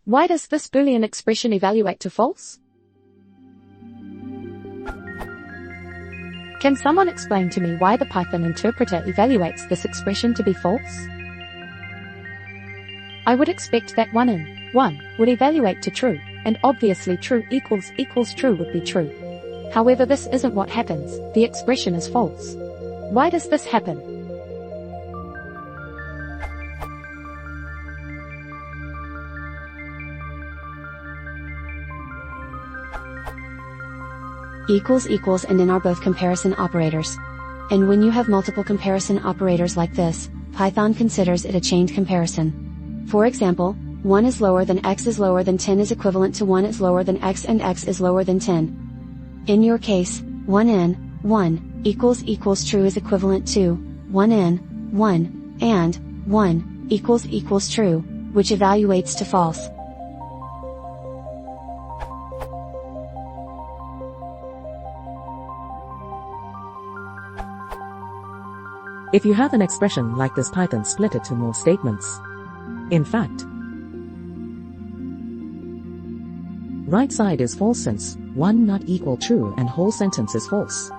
Why does this Boolean expression evaluate to false? Can someone explain to me why the Python interpreter evaluates this expression to be false? I would expect that 1 in 1 would evaluate to true, and obviously true equals true would be true. However, this isn't what happens. The expression is false. Why does this happen? Equals and in are both comparison operators. And when you have multiple comparison operators like this, Python considers it a chained comparison. For example, 1 is lower than x is lower than 10 is equivalent to 1 is lower than x and x is lower than 10. In your case, 1 in 1 equals true is equivalent to 1 in 1 and 1 equals true, which evaluates to false. If you have an expression like this, Python split it to more statements. In fact, right side is false since 1 not equal true and whole sentence is false.